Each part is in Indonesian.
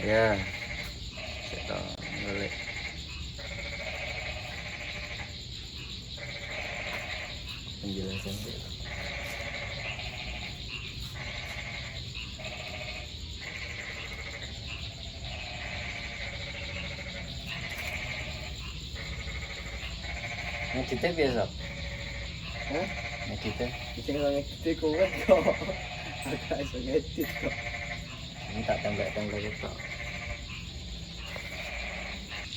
Ya, kita balik. Penjelasan sih. Ngeditnya biasa. Hah? Ngeditnya. Bisa ngedit kuat kok. Agak bisa ngedit kok. Ini tak tembak-tembak itu.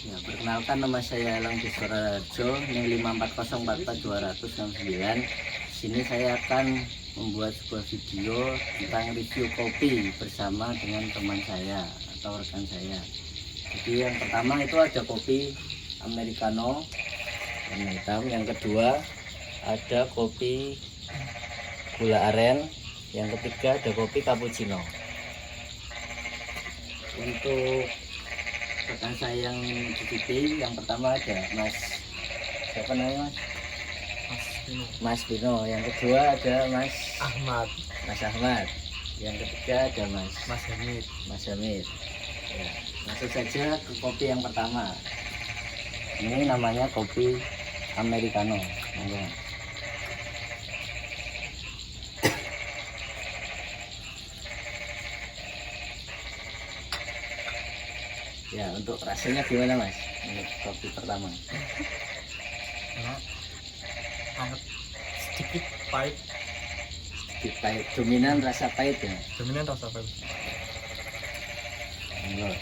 Ya, perkenalkan nama saya Elang Diswararjo, NIM 54044-269. Sini saya akan membuat sebuah video tentang review kopi bersama dengan teman saya atau rekan saya. Jadi yang pertama itu ada kopi americano warna hitam, yang kedua ada kopi gula aren, yang ketiga ada kopi cappuccino. Untuk rekan saya yang cicipi, yang pertama ada Mas, siapa namanya Mas Bino, yang kedua ada Mas Ahmad, yang ketiga ada Mas Hamid. Ya, langsung saja ke kopi yang pertama. Ini namanya kopi americano. Ya, untuk rasanya gimana Mas? Untuk kopi pertama. Sedikit pahit, Sedikit pahit, dominan rasa pahit ya. dominan rasa pahit. Enggak.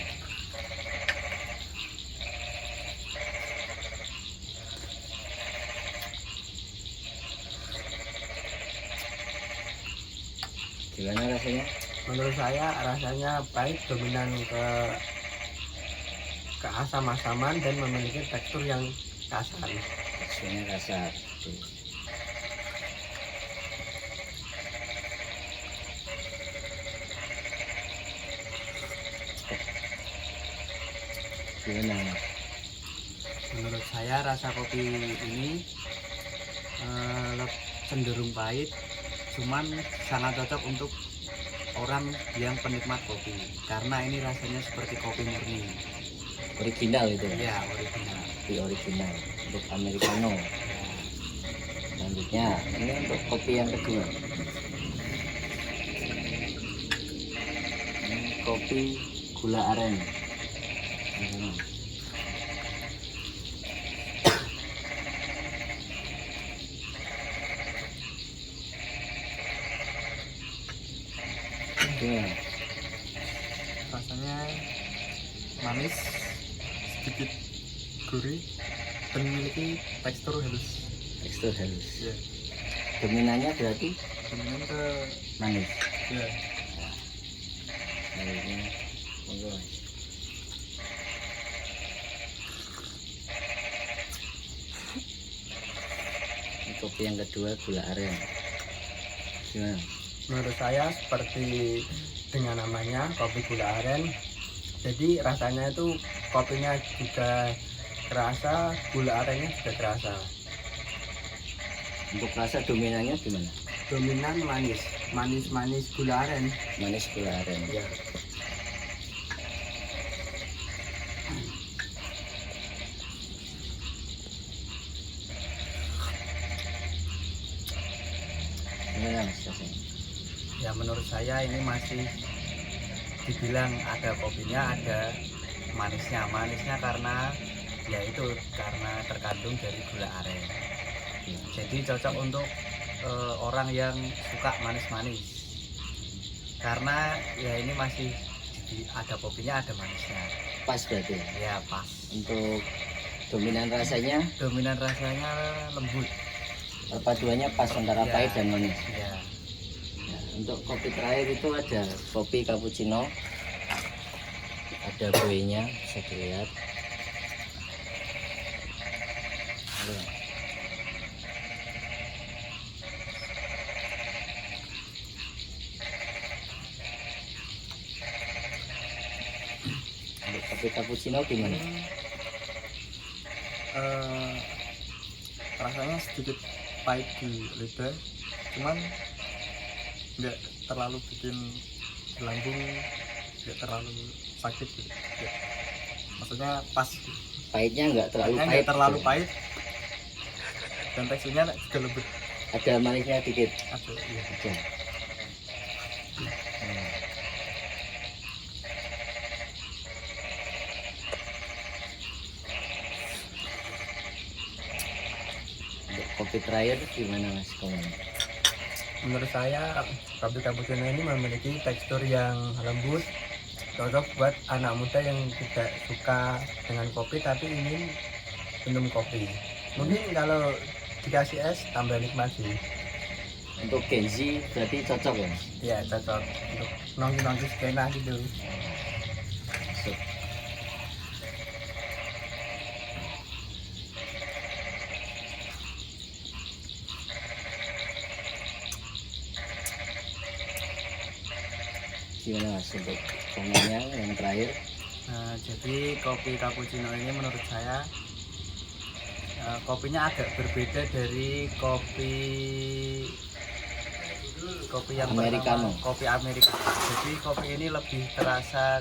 Gimana rasanya? Menurut saya rasanya pahit, dominan ke asam-asaman dan memiliki tekstur yang kasar. Teksturnya kasar. Oke. Gimana Mas? Menurut saya rasa kopi ini cenderung pahit, cuman sangat cocok untuk orang yang penikmat kopi karena ini rasanya seperti kopi murni. Original itu ya? Ya, original. Kopi original untuk americano. Selanjutnya ini untuk kopi yang kedua. Ini kopi gula aren. Gimana? Rasanya manis, sedikit gurih, dan memiliki tekstur halus. Tekstur halus. Ya, Dominannya berarti dominan ke manis. ya. Nah, ini monggo Mas. Ini kopi yang kedua gula aren. Gimana? Menurut saya seperti dengan namanya kopi gula aren, jadi rasanya itu kopinya juga kerasa, gula arennya juga kerasa. Untuk rasa dominannya gimana? Dominan manis, manis gula aren. Manis gula aren. Ya. Gimana Mas rasanya? Ya menurut saya ini masih dibilang ada kopinya, ada manisnya. Manisnya karena ya itu karena terkandung dari gula aren. Ya. Jadi cocok untuk orang yang suka manis-manis. Karena ya ini masih ada kopinya, ada manisnya. Pas berarti ya? Ya pas. Untuk dominan rasanya, Dominan rasanya lembut. perpaduannya pas antara Ya. pahit dan manis. Ya. Nah, untuk kopi terakhir itu ada kopi cappuccino. Ada buihnya, bisa dilihat. Halo. Untuk kopi cappuccino gimana? Rasanya sedikit pahit di lidah, cuman nggak terlalu bikin lambung, nggak terlalu sakit gitu. Ya. Maksudnya pas Pahitnya nggak terlalu pahitnya pahit. nggak terlalu pahit dan teksturnya juga lembut. Ada manisnya dikit. Aduh, iya. Ada. Hmm. Untuk kopi terakhir gimana Mas komen? Menurut saya kopi cappuccino ini memiliki tekstur yang lembut, cocok buat anak muda yang tidak suka dengan kopi tapi ingin minum kopi. Mungkin kalau dikasih es tambah nikmat sih. Untuk Gen Z berarti cocok ya Mas? Ya cocok untuk nongki-nongki skena gitu. Masuk. Gimana Mas untuk komennya yang terakhir? Nah, jadi kopi cappuccino ini menurut saya kopinya agak berbeda dari kopi yang Americano. pertama, kopi Amerika. Jadi kopi ini lebih terasa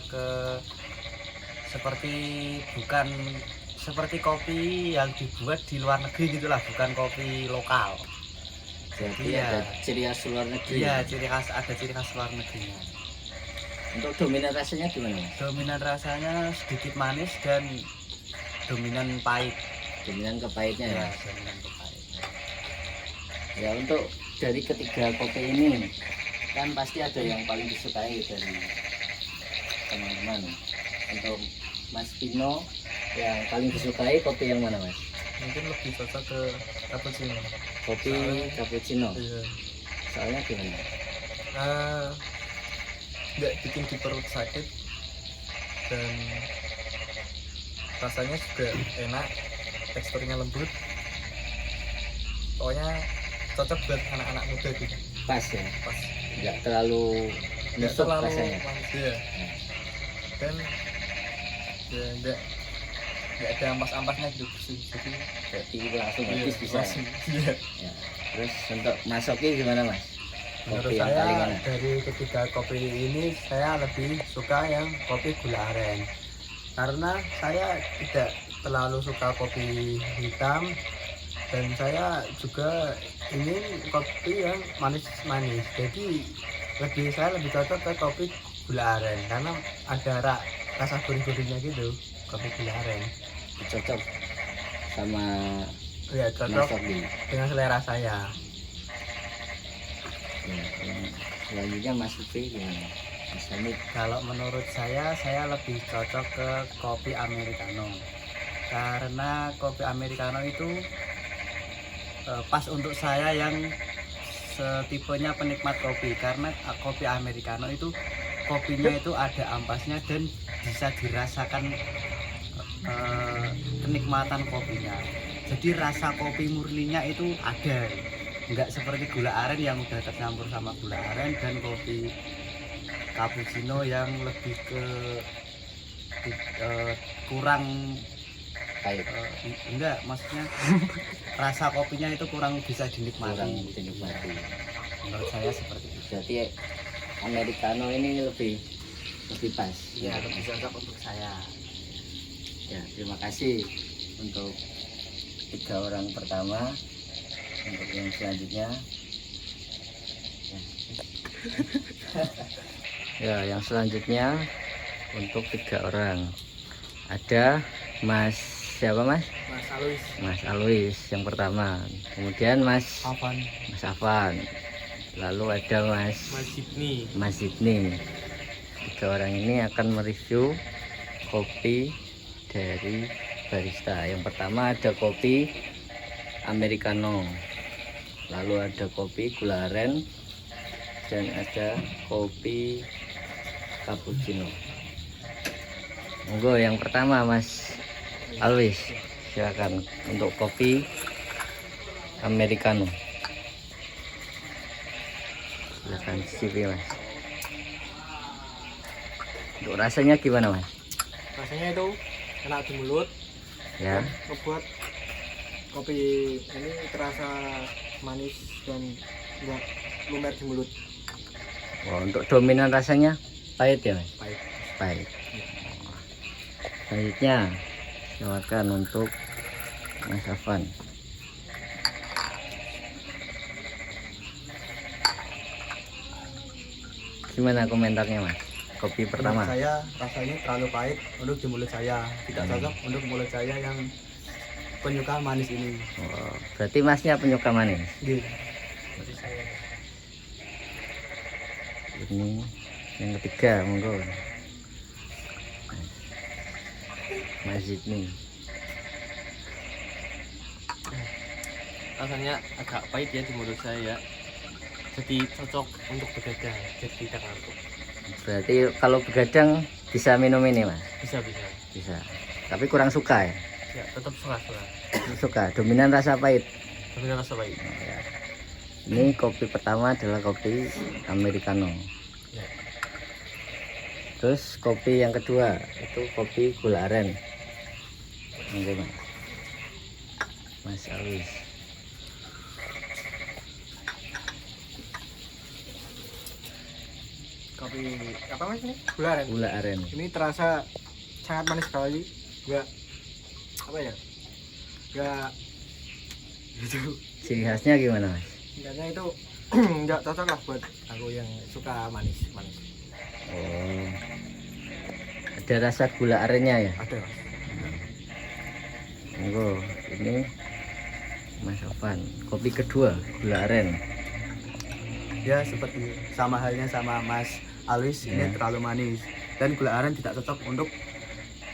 bukan seperti kopi yang dibuat di luar negeri gitulah, bukan kopi lokal. Jadi Iya. ada ciri khas luar negeri. Iya, ada ciri khas luar negerinya. Untuk dominan rasanya gimana Mas? Dominan rasanya sedikit manis dan dominan pahit. Dominan ke pahitnya ya. Ya, dominan ke pahit. Ya untuk dari ketiga kopi ini kan pasti ada yang paling disukai dari teman-teman. Untuk Mas Pino yang paling disukai kopi yang mana Mas? Mungkin lebih cocok ke cappuccino. Kopi cappuccino. Iya. Soalnya gimana? Nggak bikin di perut sakit dan rasanya juga enak, teksturnya lembut. Pokoknya cocok buat anak-anak muda gitu. Pas ya. Pas. Nggak terlalu Nggak nusuk terlalu rasanya. manis ya. Dan ya nggak ada ampas-ampasnya gitu sih. Jadi Berarti langsung habis bisa. langsung. Iya. Ya. Terus untuk Mas Oki gimana Mas? Menurut Kopi yang saya paling enak. dari ketiga kopi ini saya lebih suka yang kopi gula aren karena saya tidak terlalu suka kopi hitam dan saya juga ingin kopi yang manis-manis, jadi saya lebih cocok ke kopi gula aren karena ada rasa gurih-gurihnya gitu. Kopi gula aren Cocok sama ya Mas cocok Oki. dengan selera saya. Ya, yang selanjutnya Mas Upi gimana? Mas Hamid. Kalau menurut saya lebih cocok ke kopi americano karena kopi americano itu pas untuk saya yang setipenya penikmat kopi, karena kopi americano itu kopinya itu ada ampasnya dan bisa dirasakan kenikmatan kopinya. Jadi rasa kopi murninya itu ada, nggak seperti gula aren yang udah tercampur sama gula aren dan kopi cappuccino yang lebih ke kurang Pahit. enggak, maksudnya rasa kopinya itu kurang bisa dinikmati. Kurang dinikmati. Menurut saya seperti itu. Berarti americano ini lebih pas. Ya, lebih cocok untuk saya. Ya, terima kasih untuk 3 orang pertama. Untuk yang selanjutnya ya, yang selanjutnya untuk 3 orang ada Mas siapa Mas? Mas Alois. Mas Alois yang pertama, kemudian Mas Afan, lalu ada Mas Sidney. 3 orang ini akan mereview kopi dari barista. Yang pertama ada kopi americano, lalu ada kopi gula aren, dan ada kopi cappuccino. Monggo yang pertama Mas Alwis, silakan untuk kopi americano. Silakan cicipi Mas. Untuk rasanya gimana Mas? Rasanya itu enak di mulut, Ya, membuat kopi ini terasa manis dan enggak lumer di mulut. untuk dominan rasanya pahit ya Mas? Pahit. Pahit. Selanjutnya silakan untuk Mas Afan. Gimana komentarnya Mas? Kopi pertama. Menurut saya rasanya terlalu pahit untuk di mulut saya, tidak cocok untuk mulut saya yang penyuka manis ini. Oh, berarti Masnya penyuka manis. Gitu. Ini yang ketiga, monggo. Mas nih. Rasanya agak pahit ya di mulut saya, jadi cocok untuk begadang, jadi tidak ngantuk. Berarti kalau begadang bisa minum ini Mas? Bisa. Bisa. Tapi kurang suka ya? Ya, tetap suka. Suka. Dominan rasa pahit. Tapi rasa pahit. Oh, ya. Ini kopi pertama adalah kopi americano. Ya. Terus kopi yang kedua itu kopi gula aren. Oke Mas Alwis. Kopi apa Mas ini? Gula aren. Gula aren. Ini terasa sangat manis sekali. Enggak apa ya? Enggak gitu. Ciri khasnya gimana Mas? Enggaknya itu enggak cocok lah buat aku yang suka manis. Oh, ada rasa gula arennya ya? Ada Mas. Monggo, ini Mas Afan. Kopi kedua gula aren. Ya seperti sama halnya sama Mas Alwis, Ya. ini terlalu manis dan gula aren tidak cocok untuk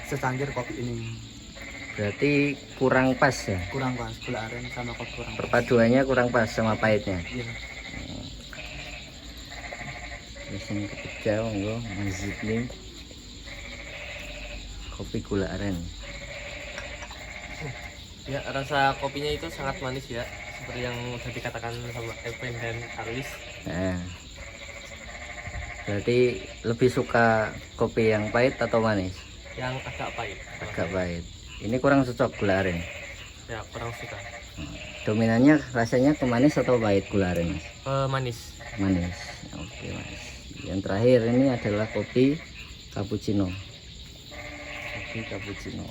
secangkir kopi ini. Berarti kurang pas ya? Kurang pas gula aren sama kopi kurang pas. Perpaduannya kurang pas sama pahitnya. Iya. Terus yang ketiga, monggo Mas nih. Kopi gula aren. Ya, rasa kopinya itu sangat manis ya, seperti yang sudah dikatakan sama Evan dan Arlis. Nah, berarti lebih suka kopi yang pahit atau manis? Yang agak pahit. Agak pahit. Ini kurang cocok gula aren. Ya, kurang suka. Dominannya rasanya ke manis atau pahit gula aren Mas? Manis. Manis. Oke Mas. Yang terakhir ini adalah kopi cappuccino. Kopi cappuccino.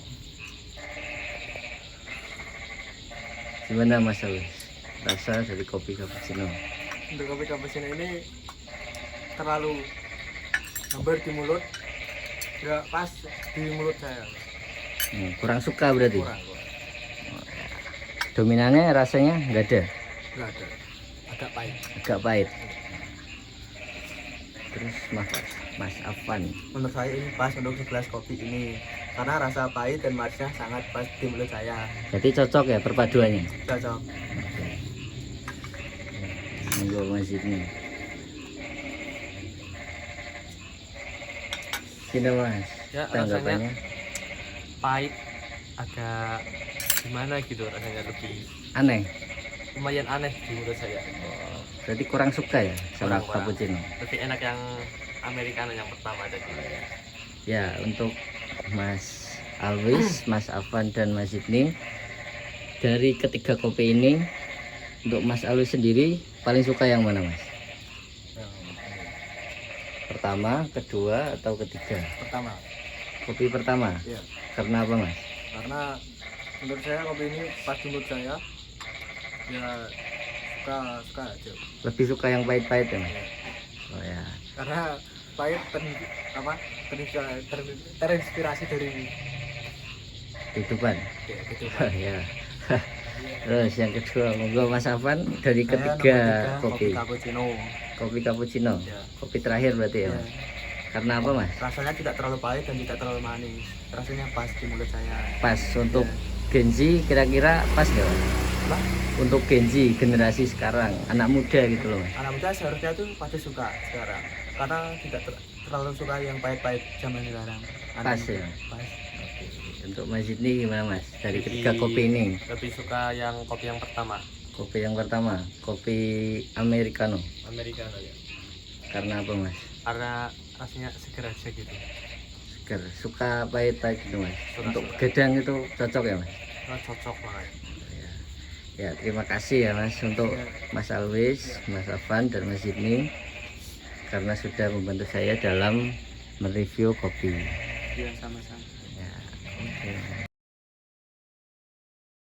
Gimana Mas Alwis? Rasa dari kopi cappuccino? Untuk kopi cappuccino ini terlalu ngeber di mulut, nggak pas di mulut saya. Kurang suka berarti? Kurang. Dominannya rasanya nggak ada? Nggak ada. Agak pahit. Agak pahit. Terus Mas Afan. Menurut saya ini pas untuk segelas kopi ini karena rasa pahit dan manisnya sangat pas di mulut saya. Jadi cocok ya perpaduannya? Cocok. Monggo Mas ini. Gini Mas, Ya, tanggapannya? Pahit, agak gimana gitu rasanya, lebih Aneh. lumayan aneh di mulut saya. Berarti kurang suka ya sama Kurang. cappuccino? Lebih enak yang Americano yang pertama tadi. Ya, untuk Mas Alwis, Mas Afan dan Mas Ibni, dari ketiga kopi ini, untuk Mas Alwis sendiri paling suka yang mana Mas? Pertama, kedua, atau ketiga? Pertama, Kopi pertama. Iya. Karena apa Mas? karena menurut saya kopi ini pas di mulut saya. Ya suka aja. Lebih suka yang pahit-pahit ya Mas? Oh ya. Karena pahit terinspirasi dari Kehidupan. ya, gitu. Ya. Terus yang kedua, monggo Mas Afan dari Saya ketiga nomor 3, kopi kopi. cappuccino. Kopi cappuccino. Ya. Kopi terakhir berarti ya Ya. Mas? Karena apa Mas? Rasanya tidak terlalu pahit dan tidak terlalu manis. Rasanya pas di mulut saya. Pas untuk Ya. Genji kira-kira pas nggak Mas? Apa? Untuk Genji generasi sekarang, anak muda gitu loh Mas. Anak muda seharusnya tuh pasti suka sekarang. Karena tidak terlalu suka yang pahit-pahit zaman sekarang. Anak Pas muda, ya? Pas. Untuk Mas ini gimana Mas? Dari ketiga Lebih- kopi ini, Lebih suka yang kopi yang pertama, kopi yang pertama, kopi americano. Americano ya. Karena apa Mas? Karena rasanya seger aja gitu. Seger, suka pahit-pahit gitu Mas. Suka, Untuk suka. begadang itu cocok ya Mas? Cocok banget. Ya, terima kasih ya Mas untuk Ya. Mas Alwis, Mas Afan dan Mas Ibni karena sudah membantu saya dalam mereview kopi. Ya sama-sama. Ya, Oke.